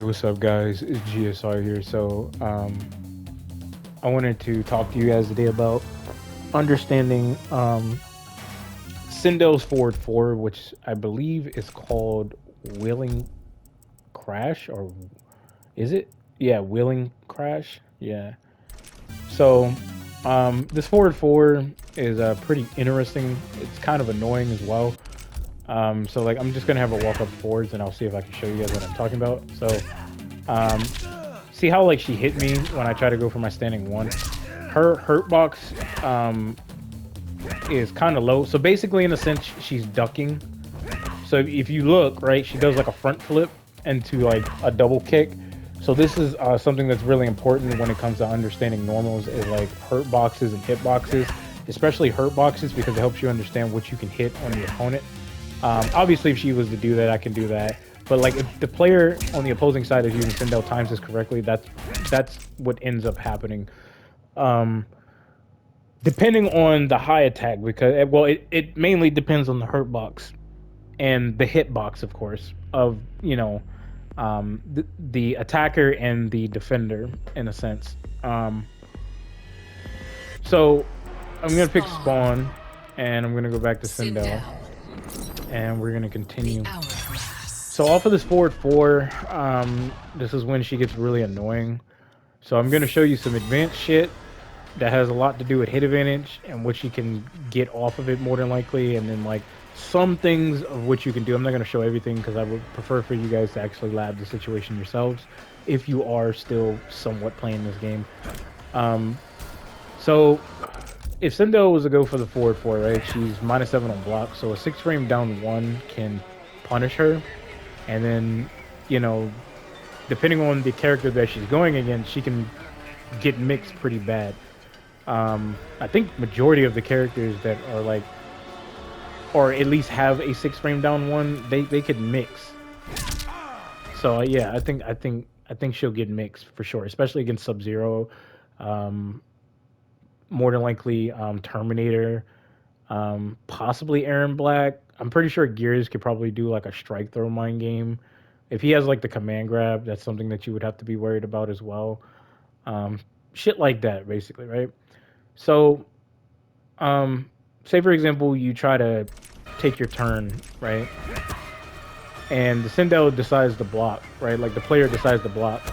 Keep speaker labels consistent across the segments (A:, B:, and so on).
A: What's up, guys? It's GSR here. I wanted to talk to you guys today about understanding Sindel's Forward 4, which I believe is called Willing Crash, or is it? Yeah, Willing Crash. Yeah. So, this Forward 4 is pretty interesting. It's kind of annoying as well. Like, I'm just gonna have a walk up forwards, and I'll see if I can show you guys what I'm talking about. Um, See how like she hit me when I try to go for my standing one? Her hurt box is kind of low. So basically, in a sense, she's ducking. So if you look, right, she does like a front flip into like a double kick. So this is something that's really important when it comes to understanding normals is like hurt boxes and hit boxes, especially hurt boxes because it helps you understand what you can hit on the opponent. Obviously, if she was to do that, I can do that. But like, if the player on the opposing side is using Sindel times this correctly, that's what ends up happening. Um, Depending on the high attack, because it mainly depends on the hurt box and the hit box, of course, of the attacker and the defender in a sense. So I'm gonna pick spawn, and I'm gonna go back to Sindel, and we're gonna continue. So off of this forward 4, this is when she gets really annoying. So I'm going to show you some advanced shit that has a lot to do with hit advantage and what you can get off of it more than likely, and then like some things of what you can do. I'm not going to show everything because I would prefer for you guys to actually lab the situation yourselves if you are still somewhat playing this game. So if Sindel was to go for the forward 4, right, she's -7 on block, so a 6 frame down 1 can punish her. And then, depending on the character that she's going against, she can get mixed pretty bad. I think majority of the characters that are like, or at least have a 6 frame down 1, they could mix. So yeah, I think she'll get mixed for sure, especially against Sub-Zero. More than likely, Terminator, possibly Aaron Black. I'm pretty sure Gears could probably do like a strike throw mind game. If he has like the command grab, that's something that you would have to be worried about as well. Shit like that, basically, right? So, say for example, you try to take your turn, right? And the Sindel decides to block, right? Like the player decides to block.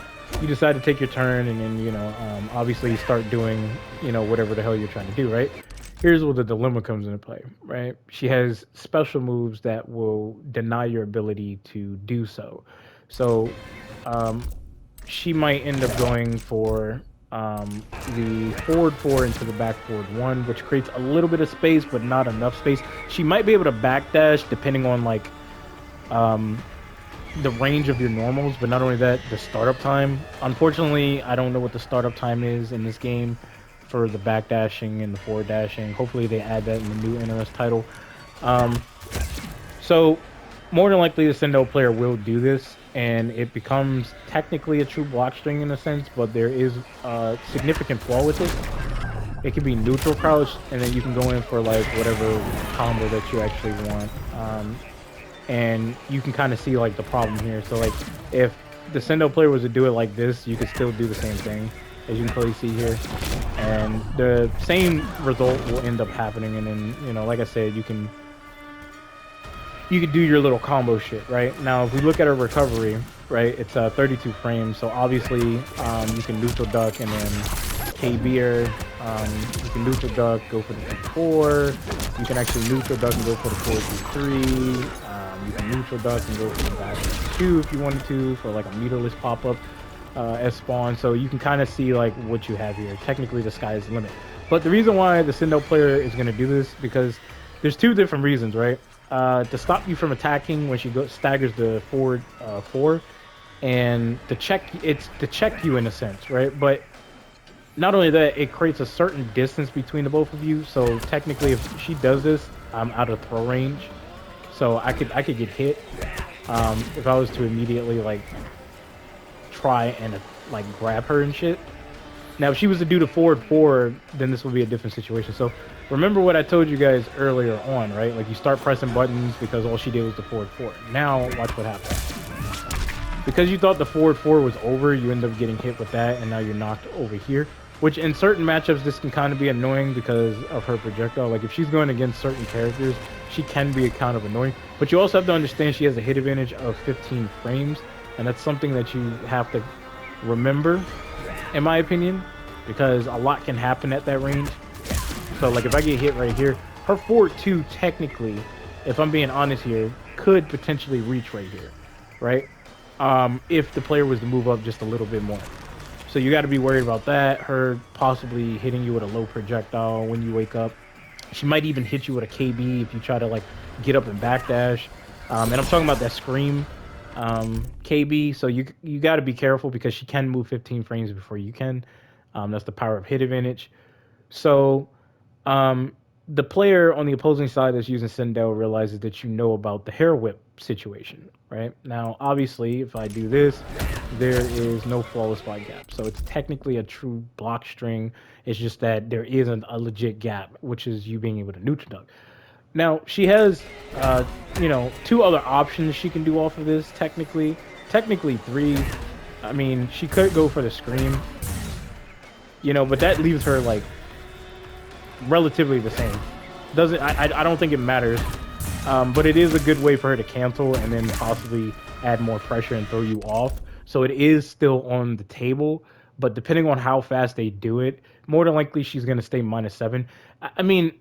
A: You decide to take your turn, and then obviously start doing whatever the hell you're trying to do, right? Here's where the dilemma comes into play, right? She has special moves that will deny your ability to do so. So she might end up going for the forward 4 into the back forward 1, which creates a little bit of space, but not enough space. She might be able to backdash depending on like the range of your normals, but not only that, the startup time. Unfortunately, I don't know what the startup time is in this game for the backdashing and the forward dashing. Hopefully they add that in the new NOS title. So more than likely the Sindel player will do this, and it becomes technically a true block string in a sense, but there is a significant flaw with it. It can be neutral crouch, and then you can go in for like whatever combo that you actually want. And you can kind of see like the problem here. So like if the Sindel player was to do it like this, you could still do the same thing, as you can clearly see here, and the same result will end up happening. And then like I said, you can do your little combo shit. Right now, if we look at a recovery, right, it's 32 frames, so obviously you can neutral duck and then KB'er. You can neutral duck, go for the 2-4. You can actually neutral duck and go for the 4-2-3. You can neutral duck and go for the back 2 if you wanted to, for like a meterless pop-up as spawn. So you can kind of see like what you have here. Technically, the sky is the limit. But the reason why the Sindel player is going to do this, because there's 2 different reasons, right? To stop you from attacking when she staggers the forward 4, and it's to check you in a sense, right? But not only that, it creates a certain distance between the both of you. So technically, if she does this, I'm out of throw range. So I could get hit if I was to immediately like try and like grab her and shit. Now, if she was to do the forward 4, then this would be a different situation. So remember what I told you guys earlier on, right? Like you start pressing buttons because all she did was the forward 4. Now watch what happens. Because you thought the forward 4 was over, you end up getting hit with that, and now you're knocked over here. Which in certain matchups, this can kind of be annoying because of her projectile. Like if she's going against certain characters, she can be kind of annoying. But you also have to understand she has a hit advantage of 15 frames, and that's something that you have to remember, in my opinion, because a lot can happen at that range. So like if I get hit right here, her forward 2 technically, if I'm being honest here, could potentially reach right here, right? If the player was to move up just a little bit more. So you got to be worried about that. Her possibly hitting you with a low projectile when you wake up. She might even hit you with a KB if you try to like get up and backdash. And I'm talking about that scream KB. So you got to be careful because she can move 15 frames before you can. That's the power of hit advantage. So the player on the opposing side that's using Sindel realizes that you know about the hair whip situation, right? Now, obviously, if I do this, there is no flawless wide gap. So it's technically a true block string. It's just that there isn't a legit gap, which is you being able to neutral duck. Now, she has, you know, 2 other options she can do off of this, technically. Technically 3. I mean, she could go for the scream, you know, but that leaves her, like, relatively the same. Doesn't I don't think it matters, but it is a good way for her to cancel and then possibly add more pressure and throw you off. So it is still on the table, but depending on how fast they do it, more than likely she's going to stay -7. I mean,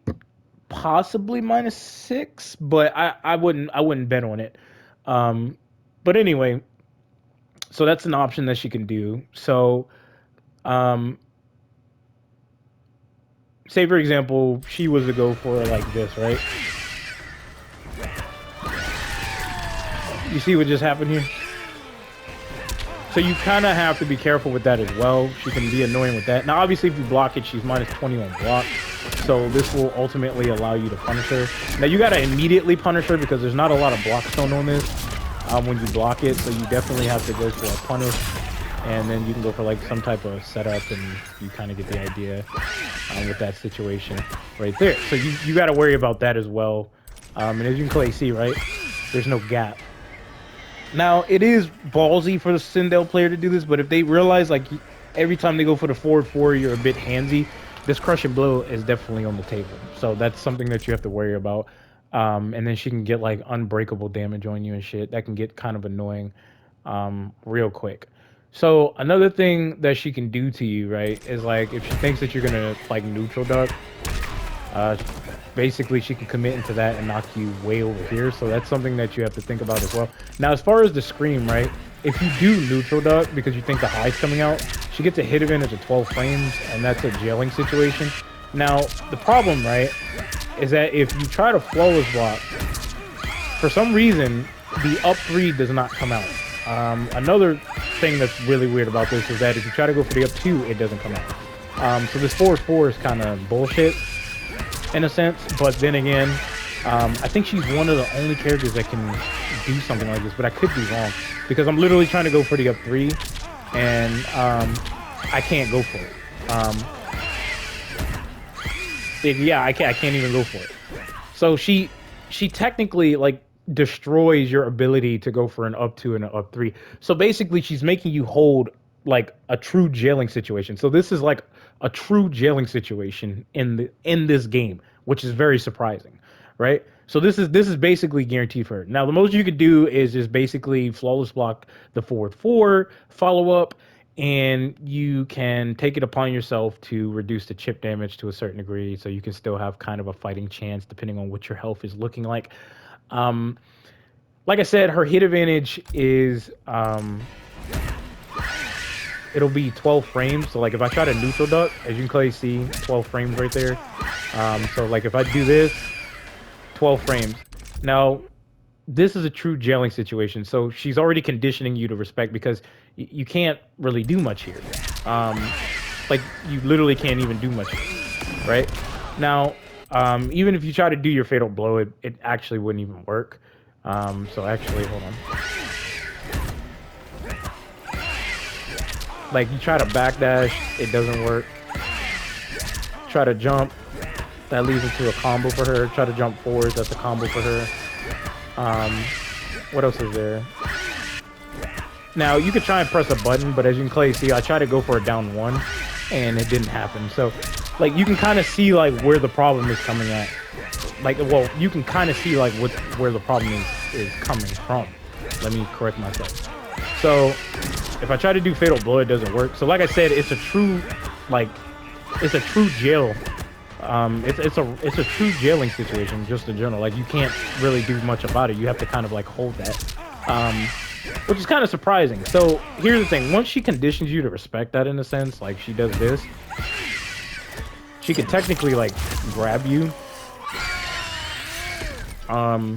A: possibly -6, but I wouldn't bet on it. But anyway, so that's an option that she can do. So say for example, she was to go for like this, right? You see what just happened here? So you kind of have to be careful with that as well. She can be annoying with that. Now, obviously, if you block it, she's -20 on block. So this will ultimately allow you to punish her. Now, you got to immediately punish her because there's not a lot of block stone on this when you block it. So you definitely have to go for a punish. And then you can go for like some type of setup and you kind of get the idea with that situation right there. So you got to worry about that as well. And as you can clearly see, right, there's no gap. Now, it is ballsy for the Sindel player to do this, but if they realize like every time they go for the forward 4, you're a bit handsy, this crushing blow is definitely on the table. So that's something that you have to worry about. And then she can get like unbreakable damage on you and shit. That can get kind of annoying real quick. So another thing that she can do to you, right, is like if she thinks that you're gonna like neutral duck, basically she can commit into that and knock you way over here. So that's something that you have to think about as well. Now, as far as the scream, right, if you do neutral duck because you think the high's coming out, she gets a hit advantage of 12 frames, and that's a jailing situation. Now, the problem, right, is that if you try to flawless block, for some reason, the up 3 does not come out. Another thing that's really weird about this is that if you try to go for the up 2, it doesn't come out. So this forward 4 is kind of bullshit in a sense, but then again, I think she's one of the only characters that can do something like this, but I could be wrong because I'm literally trying to go for the up 3 and I can't go for it. Yeah, I can't even go for it. So she technically like destroys your ability to go for an up 2 and an up 3. So basically she's making you hold like a true jailing situation. So this is like a true jailing situation in this game, which is very surprising, right? So this is basically guaranteed for her. Now the most you could do is just basically flawless block the forward 4, follow up, and you can take it upon yourself to reduce the chip damage to a certain degree, so you can still have kind of a fighting chance depending on what your health is looking like. Like I said, her hit advantage is it'll be 12 frames. So like if I try to neutral duck, as you can clearly see, 12 frames right there. So like if I do this, 12 frames. Now, this is a true jailing situation. So she's already conditioning you to respect because you can't really do much here. Like you literally can't even do much here, right? Now, even if you try to do your fatal blow, it actually wouldn't even work. So actually, hold on. Like you try to backdash, it doesn't work. Try to jump, that leads into a combo for her. Try to jump forward, that's a combo for her. What else is there? Now, you could try and press a button, but as you can clearly see, I tried to go for a down one, and it didn't happen. So, like, you can kind of see, like, where the problem is coming at. Like, well, you can kind of see, like, where the problem is coming from. Let me correct myself. So, if I try to do Fatal Blow, it doesn't work. So, like I said, it's a true, like, it's a true jail. It's a true jailing situation, just in general. Like, you can't really do much about it. You have to kind of, like, hold that. Which is kind of surprising. So here's the thing: once she conditions you to respect that, in a sense, like she does this, she could technically like grab you. So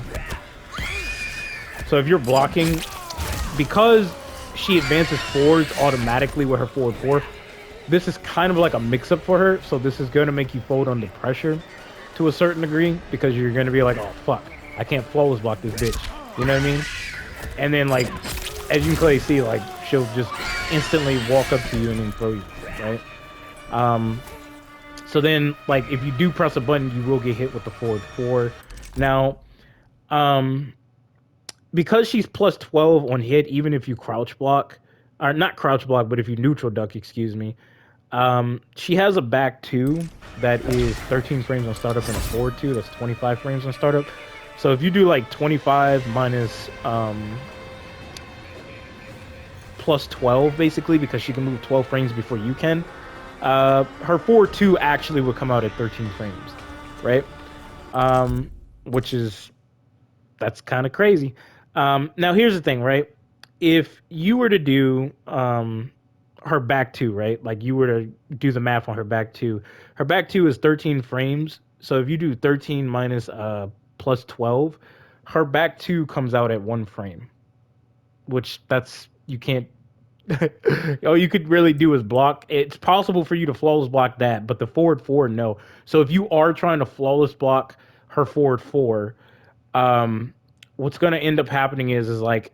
A: if you're blocking, because she advances forwards automatically with her forward 4, this is kind of like a mix-up for her. So this is going to make you fold under pressure to a certain degree, because you're going to be like, oh fuck, I can't flawless block this bitch. You know what I mean? And then, like, as you can clearly see, like, she'll just instantly walk up to you and then throw you, right? So then, like, if you do press a button, you will get hit with the forward 4. Now, because she's plus 12 on hit, even if you crouch block, or not crouch block, but if you neutral duck, excuse me, she has a back 2 that is 13 frames on startup and a forward 2 that's 25 frames on startup. So if you do like 25 minus plus 12, basically, because she can move 12 frames before you can, her forward 2 actually would come out at 13 frames, right? Which is, that's kind of crazy. Now here's the thing, right? If you were to do her back 2, right? Like you were to do the math on her back 2. Her back 2 is 13 frames. So if you do 13 minus plus 12, her back 2 comes out at 1 frame, which that's, you can't, all you could really do is block. It's possible for you to flawless block that, but the forward 4, no. So if you are trying to flawless block her forward 4, what's going to end up happening is like,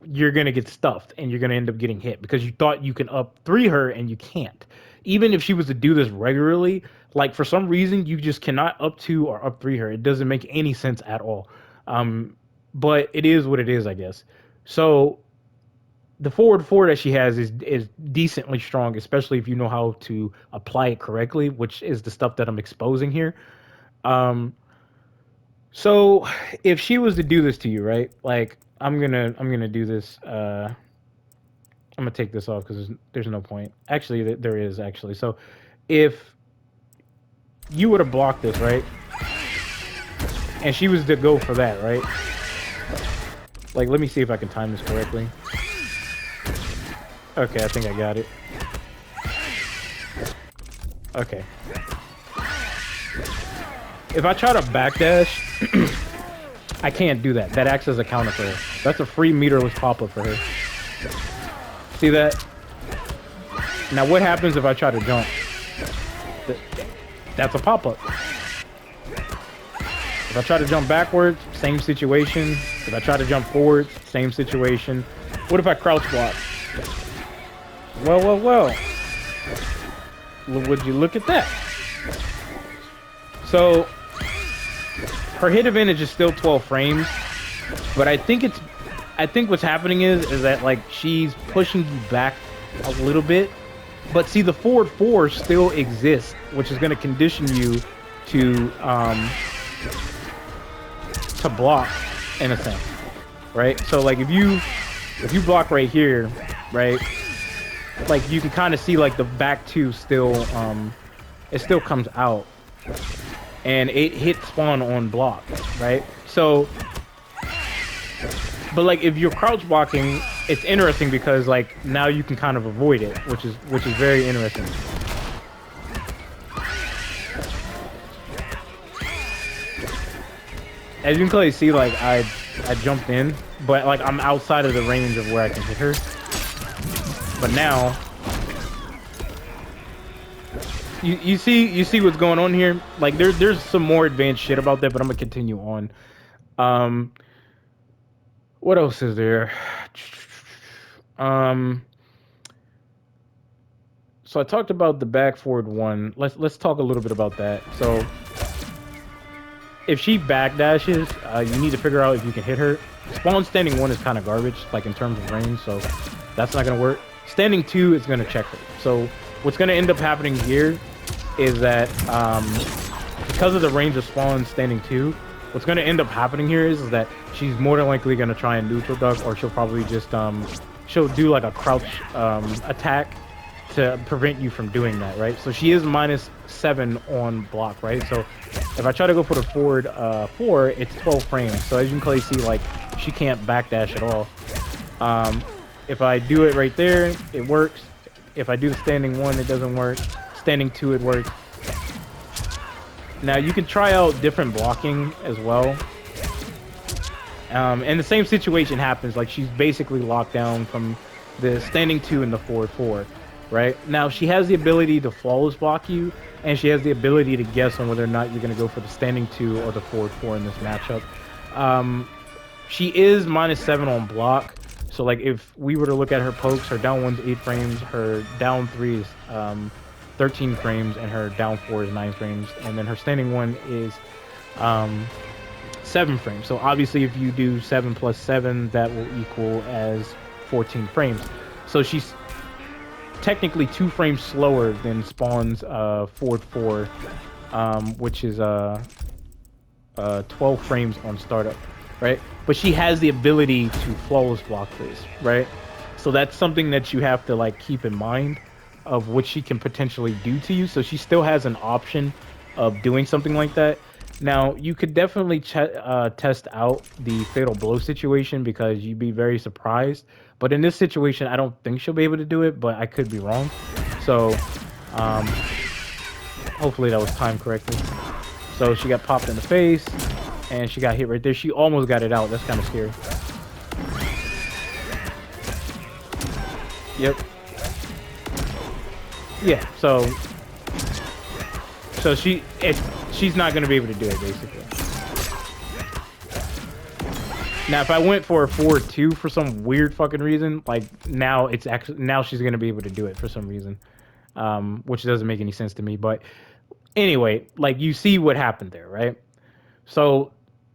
A: you're going to get stuffed and you're going to end up getting hit because you thought you can up 3 her and you can't. Even if she was to do this regularly, like for some reason you just cannot up 2 or up 3 her. It doesn't make any sense at all. But it is what it is, I guess. So the forward 4 that she has is decently strong, especially if you know how to apply it correctly, which is the stuff that I'm exposing here. So if she was to do this to you, right? Like I'm gonna do this. I'm gonna take this off because there's no point. Actually, there is actually. So if you were to block this, right, and she was to go for that, right? Like, let me see if I can time this correctly. Okay, I think I got it. Okay. If I try to backdash, I can't do that. That acts as a counter for her. That's a free meterless pop-up for her. See that? Now what happens if I try to jump? That's a pop-up. If I try to jump backwards, same situation. If I try to jump forwards, same situation. What if I crouch block? Well. Would you look at that? So her hit advantage is still 12 frames, but I think what's happening is that like she's pushing you back a little bit, but see the forward 4 still exists, which is going to condition you to block in a sense, right? So like if you block right here, right, like you can kind of see like the back 2 still it still comes out. And it hit spawn on block, right? So, but like if you're crouch blocking, it's interesting because like now you can kind of avoid it, which is very interesting. As you can clearly see, like I jumped in, but like I'm outside of the range of where I can hit her. But now, You see what's going on here? Like there's some more advanced shit about that, but I'm gonna continue on. What else is there? So I talked about the back forward 1. Let's talk a little bit about that. So if she backdashes, you need to figure out if you can hit her. Spawn standing 1 is kind of garbage, like in terms of range, so that's not gonna work. Standing 2 is gonna check her. So what's gonna end up happening here is that because of the range of Spawn standing 2, what's gonna end up happening here is that she's more than likely gonna try and neutral duck, or she'll probably just she'll do like a crouch attack to prevent you from doing that, right? So she is -7 on block, right? So if I try to go for the forward 4, it's 12 frames. So as you can clearly see, like, she can't backdash at all. If I do it right there, it works. If I do the standing 1, it doesn't work. Standing 2, it works. Now you can try out different blocking as well. And the same situation happens, like she's basically locked down from the standing 2 and the forward 4. Right? Now, she has the ability to flawless block you, and she has the ability to guess on whether or not you're going to go for the standing 2 or the forward 4 in this matchup. She is -7 on block, so like if we were to look at her pokes, her down 1's 8 frames, her down 3 is 13 frames, and her down 4 is 9 frames, and then her standing 1 is 7 frames. So obviously if you do 7 plus 7, that will equal as 14 frames. So she's technically 2 frames slower than Spawn's forward 4, which is 12 frames on startup, right? But she has the ability to flawless block this, right? So that's something that you have to like keep in mind of what she can potentially do to you. So she still has an option of doing something like that. Now, you could definitely test out the fatal blow situation, because you'd be very surprised. But in this situation, I don't think she'll be able to do it, but I could be wrong. So, hopefully that was timed correctly. So she got popped in the face, and she got hit right there. She almost got it out. That's kind of scary. Yep. Yeah, so she's not going to be able to do it, basically. Now, if I went for a 4-2 for some weird fucking reason, like now she's going to be able to do it for some reason, which doesn't make any sense to me. But anyway, like, you see what happened there, right? So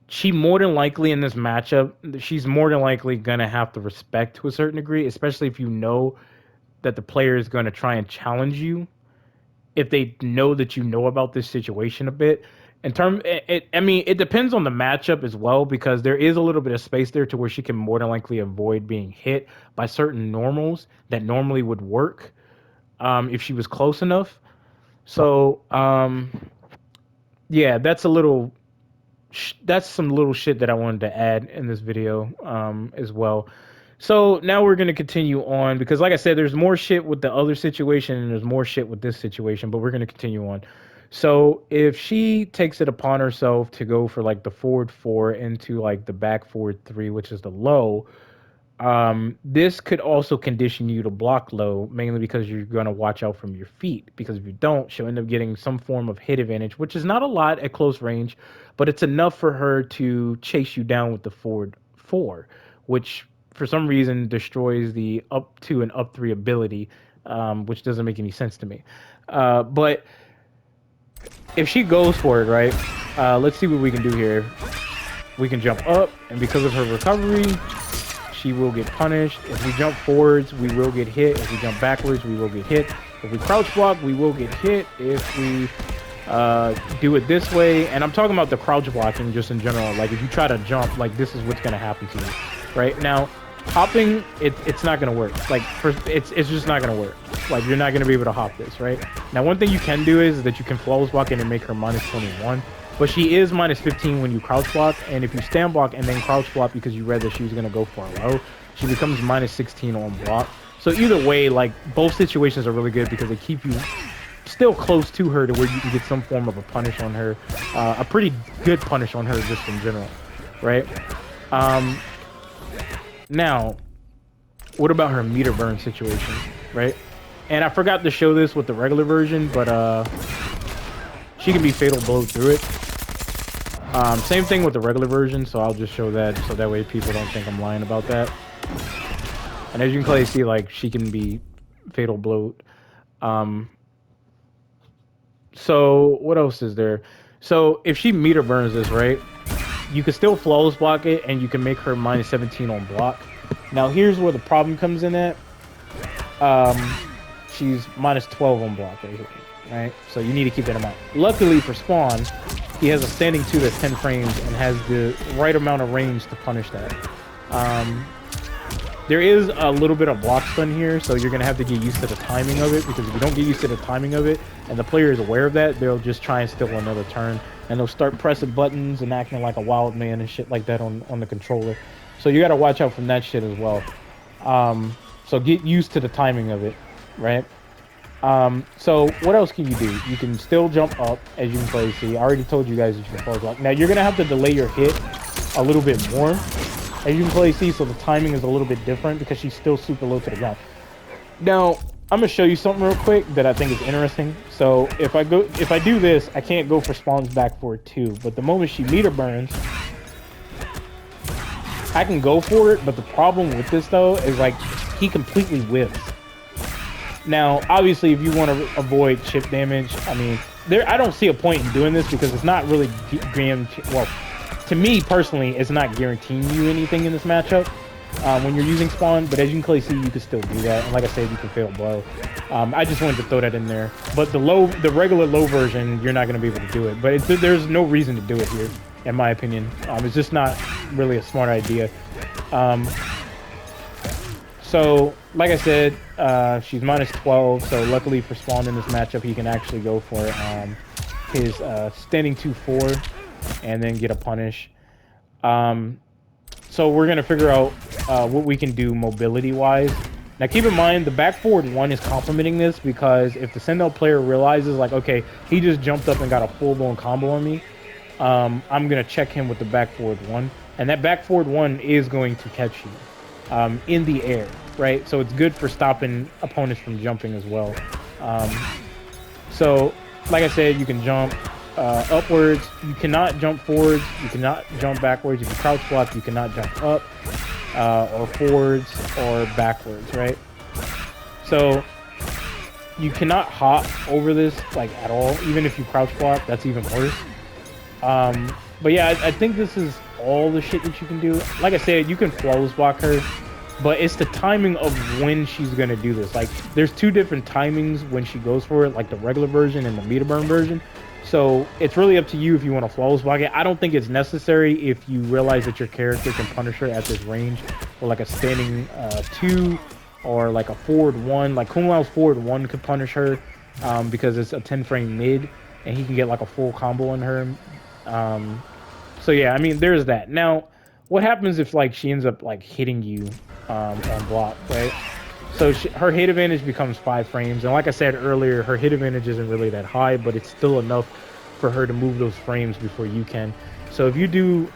A: she more than likely in this matchup, she's more than likely going to have to respect to a certain degree, especially if you know that the player is going to try and challenge you. If they know that you know about this situation a bit. I mean, it depends on the matchup as well, because there is a little bit of space there to where she can more than likely avoid being hit by certain normals that normally would work if she was close enough. So, yeah, that's some little shit that I wanted to add in this video as well. So now we're going to continue on, because like I said, there's more shit with the other situation and there's more shit with this situation, but we're going to continue on. So if she takes it upon herself to go for like the forward 4 into like the back forward 3, which is the low, this could also condition you to block low, mainly because you're going to watch out from your feet, because if you don't, she'll end up getting some form of hit advantage, which is not a lot at close range, but it's enough for her to chase you down with the forward 4, which for some reason destroys the up 2 and up 3 ability, which doesn't make any sense to me. But if she goes for it, right, let's see what we can do here. We can jump up, and because of her recovery, she will get punished. If we jump forwards, we will get hit. If we jump backwards, we will get hit. If we crouch block, we will get hit. If we do it this way, and I'm talking about the crouch blocking just in general, like if you try to jump, like this is what's going to happen to you, right? Now, hopping, it's not going to work. Like, it's just not going to work. Like, you're not going to be able to hop this, right? Now, one thing you can do is that you can flawless block it and make her -21. But she is -15 when you crouch block. And if you stand block and then crouch block because you read that she was going to go for a low, she becomes -16 on block. So either way, like, both situations are really good because they keep you still close to her to where you can get some form of a punish on her. A pretty good punish on her just in general, right? Now, what about her meter burn situation, right? And I forgot to show this with the regular version, but she can be fatal blow through it. Same thing with the regular version, so I'll just show that so that way people don't think I'm lying about that. And as you can clearly see, like, she can be fatal blow. So what else is there? So if she meter burns this, right? you can still flawless block it, and you can make her minus 17 on block. Now, here's where the problem comes in at. Um, she's minus 12 on block right here, right? So you need to keep that in mind. Luckily for Spawn, he has a standing 2 that's 10 frames and has the right amount of range to punish that. There is a little bit of block stun here, so you're going to have to get used to the timing of it, because if you don't get used to the timing of it, and the player is aware of that, they'll just try and steal another turn, and they'll start pressing buttons and acting like a wild man and shit like that on the controller. So you got to watch out from that shit as well. So get used to the timing of it, right? So what else can you do? You can still jump up, as you can clearly see. I already told you guys that you can close block. Now you're going to have to delay your hit a little bit more, as you can clearly see, so the timing is a little bit different because she's still super low to the ground. Now, I'm gonna show you something real quick that I think is interesting. So if I do this, I can't go for Spawn's back forward 2, but the moment she meter burns, I can go for it, but the problem with this though is like he completely whiffs. Now, obviously, if you want to avoid chip damage, I mean, I don't see a point in doing this because it's not really well, to me personally, it's not guaranteeing you anything in this matchup when you're using Spawn, but as you can clearly see, you can still do that. And like I said, you can fail blow. I just wanted to throw that in there. But the regular low version, you're not going to be able to do it. But there's no reason to do it here, in my opinion. It's just not really a smart idea. So, like I said, she's minus 12. So luckily for Spawn in this matchup, he can actually go for his standing 2-4. And then get a punish. So we're gonna figure out what we can do mobility wise. Now keep in mind the back forward 1 is complementing this, because if the Sindel player realizes like, okay, he just jumped up and got a full-blown combo on me, I'm gonna check him with the back forward 1, and that back forward 1 is going to catch you in the air, right? So it's good for stopping opponents from jumping as well. So like I said, you can jump upwards, you cannot jump forwards, you cannot jump backwards. If you crouch block, you cannot jump up or forwards or backwards, right? So you cannot hop over this like at all. Even if you crouch block, that's even worse. But yeah, I think this is all the shit that you can do. Like I said, you can flawless block her, but it's the timing of when she's gonna do this. Like there's 2 different timings when she goes for it, like the regular version and the meter burn version. So it's really up to you if you want to flawless block it. I don't think it's necessary if you realize that your character can punish her at this range, or like a standing 2, or like a forward 1. Like Kung Lao's forward 1 could punish her because it's a 10 frame mid, and he can get like a full combo on her. So yeah, I mean, there's that. Now, what happens if like she ends up like hitting you on block, right? So her hit advantage becomes 5 frames, and like I said earlier, her hit advantage isn't really that high, but it's still enough for her to move those frames before you can. So if you do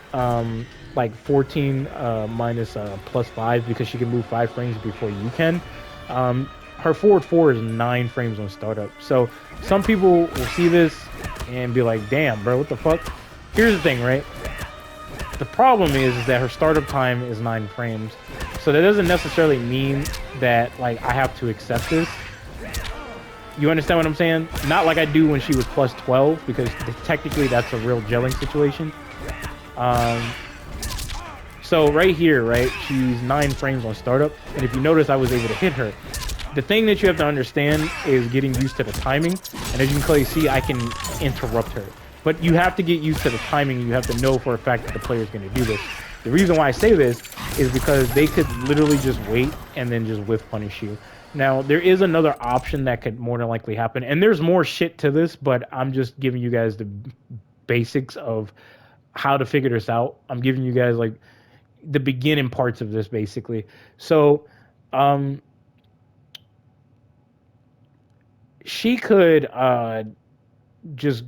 A: like 14 minus plus 5, because she can move 5 frames before you can, her forward 4 is 9 frames on startup. So some people will see this and be like, damn, bro, what the fuck? Here's the thing, right? The problem is that her startup time is 9 frames. So that doesn't necessarily mean that like I have to accept this. You understand what I'm saying? Not like I do when she was plus 12, because technically that's a real gelling situation. So right here, right, she's 9 frames on startup, and if you notice, I was able to hit her. The thing that you have to understand is getting used to the timing, and as you can clearly see, I can interrupt her. But you have to get used to the timing, and you have to know for a fact that the player is going to do this. The reason why I say this is because they could literally just wait and then just whiff punish you. Now, there is another option that could more than likely happen, and there's more shit to this, but I'm just giving you guys the basics of how to figure this out. I'm giving you guys like the beginning parts of this, basically. So, she could just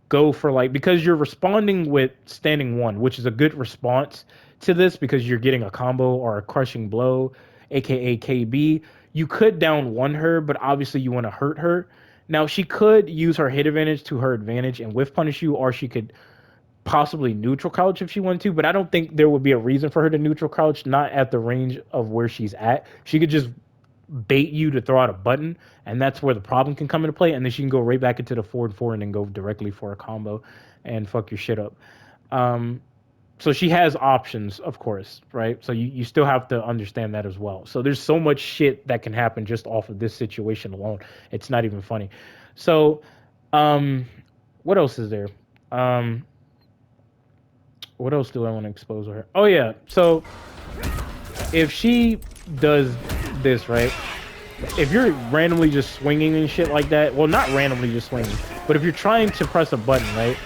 A: go for like, because you're responding with standing 1, which is a good response to this because you're getting a combo or a crushing blow, aka KB. You could down 1 her, but obviously you want to hurt her. Now she could use her hit advantage to her advantage and whiff punish you, or she could possibly neutral crouch if she wanted to, but I don't think there would be a reason for her to neutral crouch, not at the range of where she's at. She could just bait you to throw out a button, and that's where the problem can come into play, and then she can go right back into the forward 4 and then go directly for a combo and fuck your shit up. So she has options, of course, right? So you still have to understand that as well. So there's so much shit that can happen just off of this situation alone. It's not even funny. So, um, what else is there? Um, what else do I want to expose her? Oh yeah. So if she does this, right? If you're randomly just swinging and shit like that, well, not randomly just swinging, but if you're trying to press a button, right?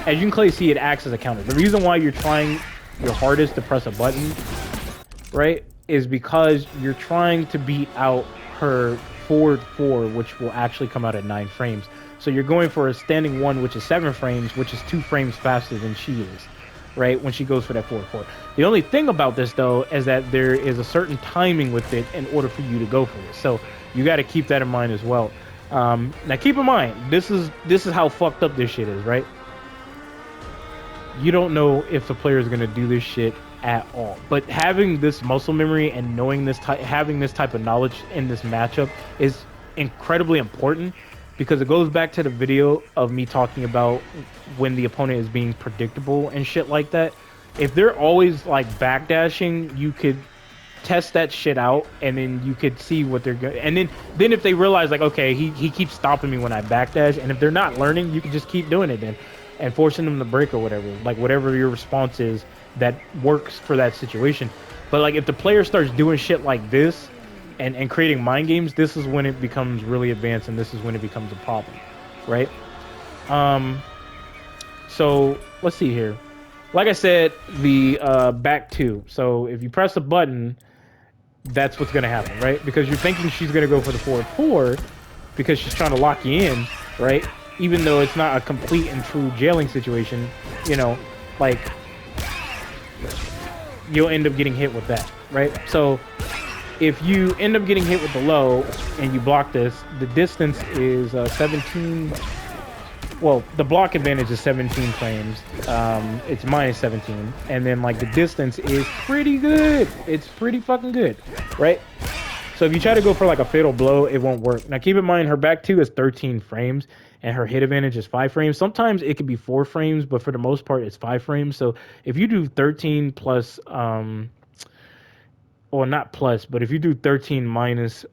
A: As you can clearly see, it acts as a counter. The reason why you're trying your hardest to press a button, right, is because you're trying to beat out her forward 4, which will actually come out at 9 frames. So you're going for a standing 1, which is 7 frames, which is 2 frames faster than she is, right, when she goes for that forward 4. The only thing about this, though, is that there is a certain timing with it in order for you to go for this. So you got to keep that in mind as well. Now, keep in mind, this is how fucked up this shit is, right? You don't know if the player is going to do this shit at all. But having this muscle memory and knowing this having this type of knowledge in this matchup is incredibly important, because it goes back to the video of me talking about when the opponent is being predictable and shit like that. If they're always like backdashing, you could test that shit out, and then you could see what they're going. And then if they realize like, okay, he keeps stopping me when I backdash, and if they're not learning, you can just keep doing it then, and forcing them to break or whatever, like whatever your response is that works for that situation. But like if the player starts doing shit like this and creating mind games, this is when it becomes really advanced, and this is when it becomes a problem, right? So let's see here. Like I said, the back 2. So if you press a button, that's what's gonna happen, right? Because you're thinking she's gonna go for the forward 4 because she's trying to lock you in, right? Even though it's not a complete and true jailing situation, you know, like you'll end up getting hit with that, right? So if you end up getting hit with the low and you block this, the distance is 17. Well, the block advantage is 17 frames. It's minus 17, and then like the distance is pretty good. It's pretty fucking good, right? So if you try to go for like a fatal blow, it won't work. Now keep in mind, her back 2 is 13 frames, and her hit advantage is 5 frames. Sometimes it could be 4 frames, but for the most part, it's 5 frames. So if you do 13 plus, or not plus, but if you do 13 minus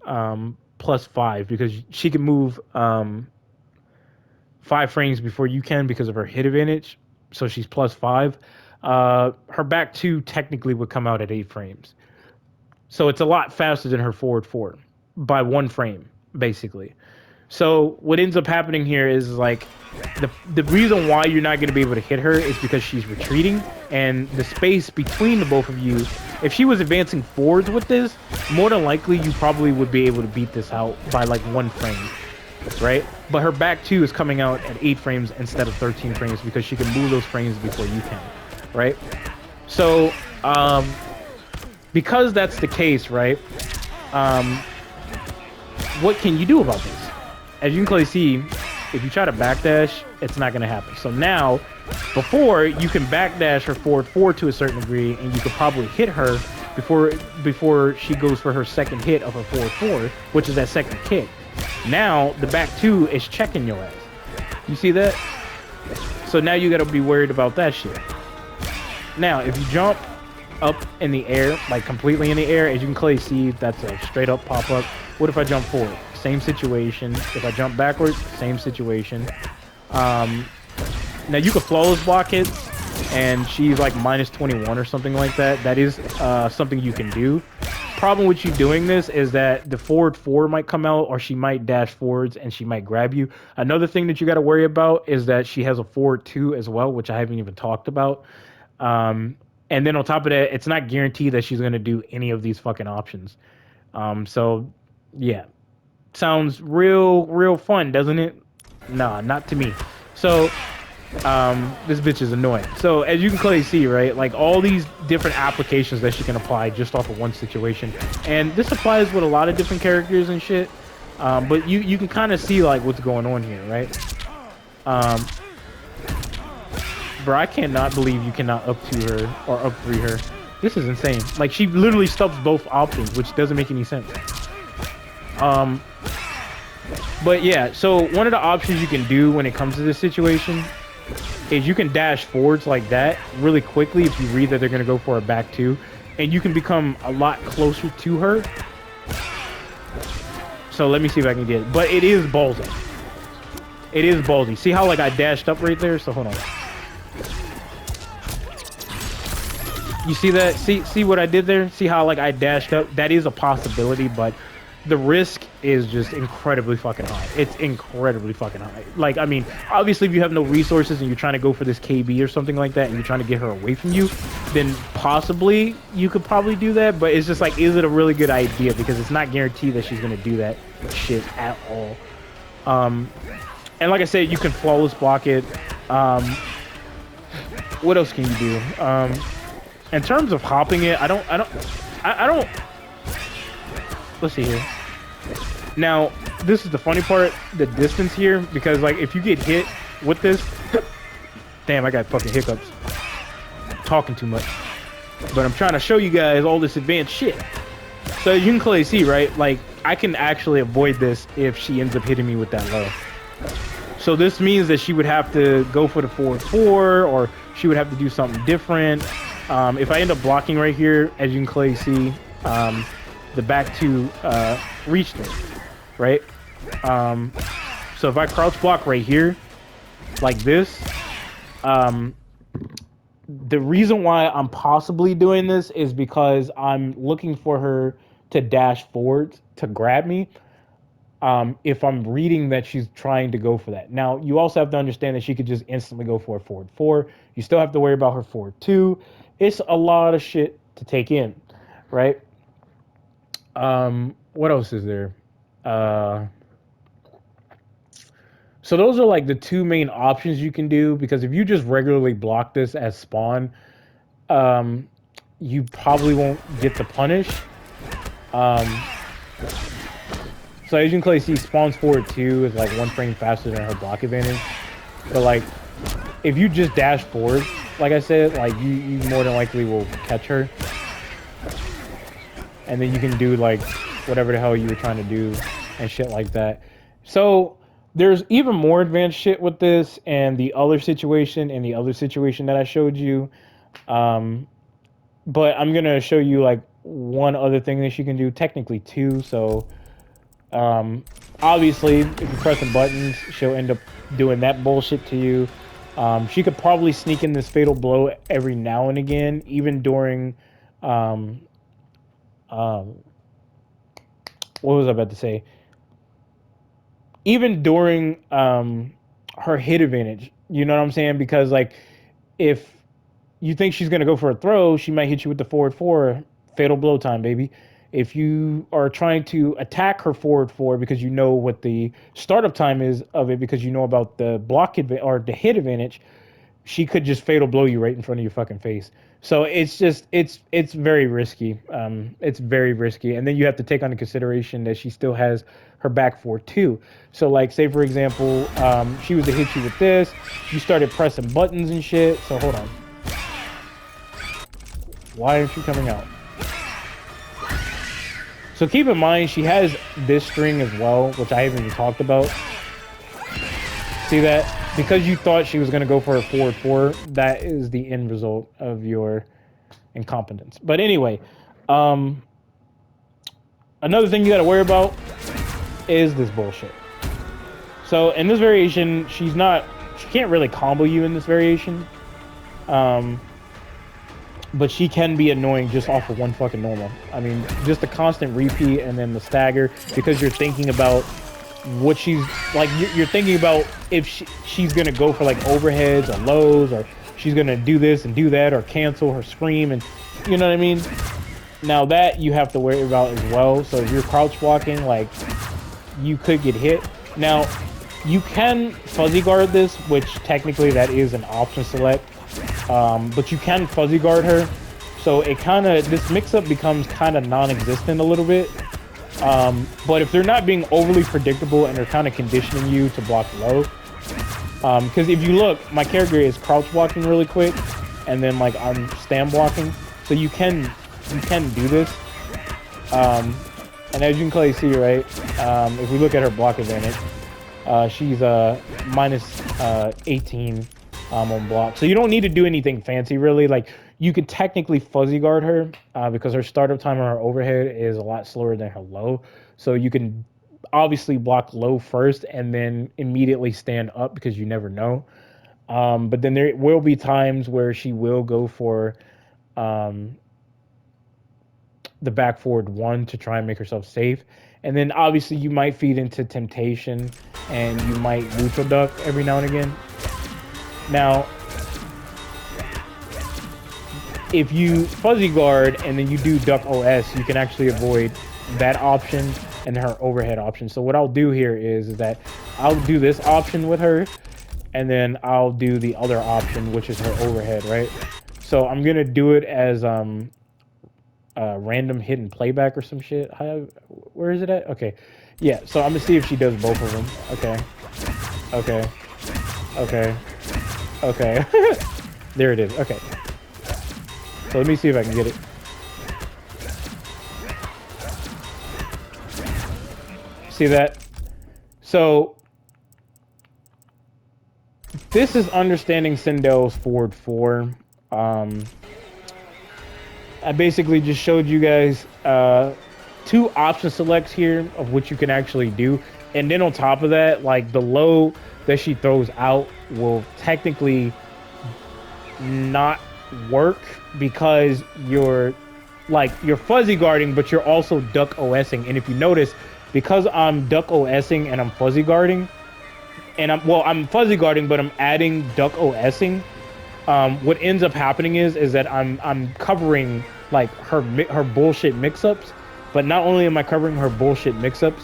A: plus 5, because she can move 5 frames before you can because of her hit advantage, so she's plus 5. Her back 2 technically would come out at 8 frames. So it's a lot faster than her forward 4 by 1 frame, basically. So what ends up happening here is like the reason why you're not going to be able to hit her is because she's retreating, and the space between the both of you, if she was advancing forwards with this, more than likely you probably would be able to beat this out by like 1 frame, right? But her back 2 is coming out at 8 frames instead of 13 frames because she can move those frames before you can, right? So because that's the case, right, what can you do about this? As you can clearly see, if you try to backdash, it's not going to happen. So now, before, you can backdash her forward 4 to a certain degree, and you could probably hit her before she goes for her second hit of her forward 4, which is that second kick. Now, the back 2 is checking your ass. You see that? So now you got to be worried about that shit. Now, if you jump up in the air, like completely in the air, as you can clearly see, that's a straight up pop-up. What if I jump forward? Same situation. If I jump backwards, same situation. Now you could flawless block it, and she's like minus 21 or something like that. That is something you can do. Problem with you doing this is that the forward 4 might come out, or she might dash forwards and she might grab you. Another thing that you got to worry about is that she has a forward 2 as well, which I haven't even talked about. And then on top of that, it's not guaranteed that she's going to do any of these fucking options. So yeah, sounds real fun, doesn't it? Nah, not to me. So this bitch is annoying. So as you can clearly see, right, like all these different applications that she can apply just off of one situation, and this applies with a lot of different characters and shit. But you can kind of see like what's going on here, right? Bro, I cannot believe you cannot up 2 her or up 3 her. This is insane. Like, she literally stops both options, which doesn't make any sense. But yeah, so one of the options you can do when it comes to this situation is you can dash forwards like that really quickly if you read that they're going to go for a back two, and you can become a lot closer to her. So let me see if I can get it. But it is ballsy. It is ballsy. See how like I dashed up right there? So hold on. You see that? See what I did there? See how like I dashed up? That is a possibility, but the risk is just incredibly fucking high. It's incredibly fucking high. Like, I mean, obviously if you have no resources and you're trying to go for this KB or something like that and you're trying to get her away from you, then possibly you could probably do that, but it's just like, is it a really good idea? Because it's not guaranteed that she's gonna do that shit at all. And like I said, you can flawless block it. What else can you do? In terms of hopping it, I don't. Let's see here. Now, this is the funny part, the distance here, because like if you get hit with this, damn, I got fucking hiccups. Talking too much. But I'm trying to show you guys all this advanced shit. So as you can clearly see, right? Like I can actually avoid this if she ends up hitting me with that low. So this means that she would have to go for the forward 4, or she would have to do something different. If I end up blocking right here, as you can clearly see, the back two reached it, right? So if I crouch block right here, like this, the reason why I'm possibly doing this is because I'm looking for her to dash forward to grab me. If I'm reading that she's trying to go for that. Now, you also have to understand that she could just instantly go for a forward 4. You still have to worry about her forward 2. It's a lot of shit to take in, right? What else is there? So those are like the two main options you can do, because if you just regularly block this as spawn, you probably won't get the punish. So as you can clearly see, spawns forward 2 is like 1 frame faster than her block advantage. But like, if you just dash forward, like I said, like you more than likely will catch her. And then you can do like whatever the hell you were trying to do and shit like that. So there's even more advanced shit with this and the other situation that I showed you. But I'm going to show you like one other thing that she can do, technically 2. So obviously if you're pressing buttons, she'll end up doing that bullshit to you. She could probably sneak in this fatal blow every now and again, even during what was I about to say? Even during her hit advantage, you know what I'm saying? Because like, if you think she's gonna go for a throw, she might hit you with the forward 4, fatal blow time, baby. If you are trying to attack her forward 4 because you know what the startup time is of it, because you know about the block or the hit advantage, she could just fatal blow you right in front of your fucking face. So it's just, it's very risky. It's very risky. And then you have to take into consideration that she still has her back 4 too. So like, say for example, she was to hit you with this, you started pressing buttons and shit. So hold on. Why aren't you coming out? So keep in mind, she has this string as well, which I haven't even talked about. See that? Because you thought she was going to go for a forward 4, that is the end result of your incompetence. But anyway, another thing you got to worry about is this bullshit. So in this variation, she can't really combo you in this variation. But she can be annoying just off of one fucking normal. I mean, just the constant repeat and then the stagger, because you're thinking about what she's like. You're thinking about if she's gonna go for like overheads or lows, or she's gonna do this and do that, or cancel her scream, and you know what I mean. Now that you have to worry about as well. So if you're crouch walking, like, you could get hit. Now you can fuzzy guard this, which technically that is an option select. But you can fuzzy guard her, so it kind of, this mix-up becomes kind of non-existent a little bit. But if they're not being overly predictable and they're kind of conditioning you to block low, because if you look, my character is crouch blocking really quick, and then like I'm stand blocking, so you can do this. And as you can clearly see, right, if we look at her block advantage, she's minus 18 on block. So you don't need to do anything fancy really. Like you could technically fuzzy guard her because her startup time on her overhead is a lot slower than her low. So you can obviously block low first and then immediately stand up because you never know. But then there will be times where she will go for um, the back forward one to try and make herself safe. And then obviously you might feed into temptation and you might neutral duck every now and again. Now, if you fuzzy guard and then you do duck OS, you can actually avoid that option and her overhead option. So what I'll do here is that I'll do this option with her and then I'll do the other option, which is her overhead, right? So I'm gonna do it as random hidden playback or some shit. Where is it at? Okay, yeah. So I'm gonna see if she does both of them. Okay, okay, okay. There it is. Okay. So let me see if I can get it. See that? So this is understanding Sindel's forward 4. I basically just showed you guys 2 option selects here of which you can actually do. And then on top of that, like the low that she throws out will technically not work because you're fuzzy guarding, but you're also duck OSing. And if you notice, because I'm duck OSing and I'm fuzzy guarding, and I'm fuzzy guarding, but I'm adding duck OSing. What ends up happening is that I'm covering like her bullshit mix-ups, but not only am I covering her bullshit mix-ups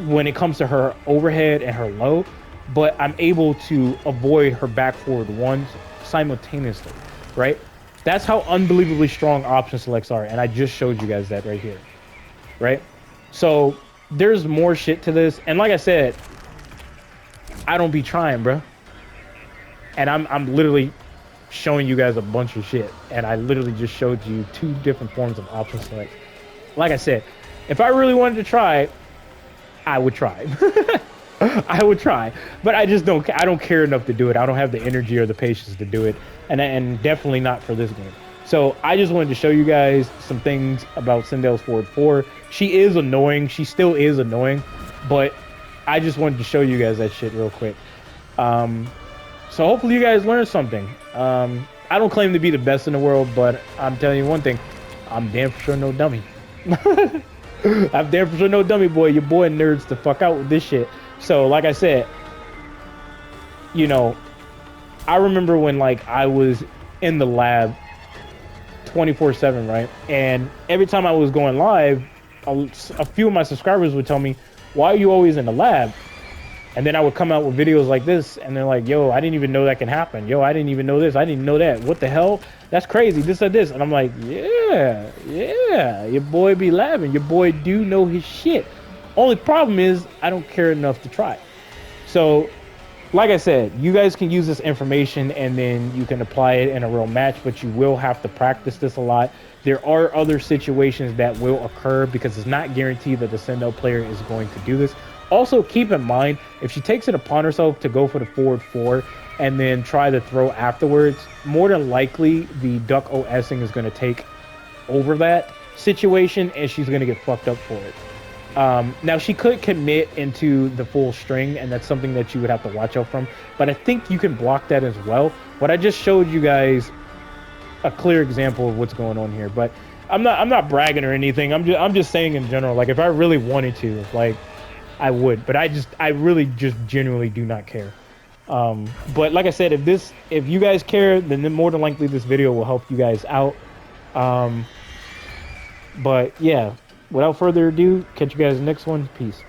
A: when it comes to her overhead and her low, but I'm able to avoid her back forward ones simultaneously, right? That's how unbelievably strong option selects are, and I just showed you guys that right here, right? So there's more shit to this, and like I said, I don't be trying, bro. And I'm literally showing you guys a bunch of shit, and I literally just showed you 2 different forms of option select. Like I said, if I really wanted to try, I would try. I would try, but I just don't. I don't care enough to do it. I don't have the energy or the patience to do it, and definitely not for this game. So I just wanted to show you guys some things about Sindel's forward 4. She is annoying. She still is annoying, but I just wanted to show you guys that shit real quick. So hopefully you guys learned something. I don't claim to be the best in the world, but I'm telling you one thing. I'm damn for sure no dummy. I'm damn for sure no dummy, boy. Your boy nerds the fuck out with this shit. So like I said, you know, I remember when like I was in the lab 24/7, right? And every time I was going live, a few of my subscribers would tell me, why are you always in the lab? And then I would come out with videos like this, and they're like, yo, I didn't even know that can happen. Yo, I didn't even know this. I didn't know that. What the hell? That's crazy. This or this. And I'm like, yeah, your boy be laughing. Your boy do know his shit. Only problem is I don't care enough to try. So, like I said, you guys can use this information and then you can apply it in a real match, but you will have to practice this a lot. There are other situations that will occur because it's not guaranteed that the Sindel player is going to do this. Also, keep in mind, if she takes it upon herself to go for the forward 4 and then try to throw afterwards, more than likely the duck OSing is going to take over that situation and she's going to get fucked up for it. Now, she could commit into the full string, and that's something that you would have to watch out from, but I think you can block that as well. But I just showed you guys a clear example of what's going on here, but I'm not bragging or anything. I'm just saying in general, like if I really wanted to, like I would, but I really just genuinely do not care. But like I said, if you guys care, then more than likely this video will help you guys out. But yeah, without further ado, catch you guys in the next one. Peace.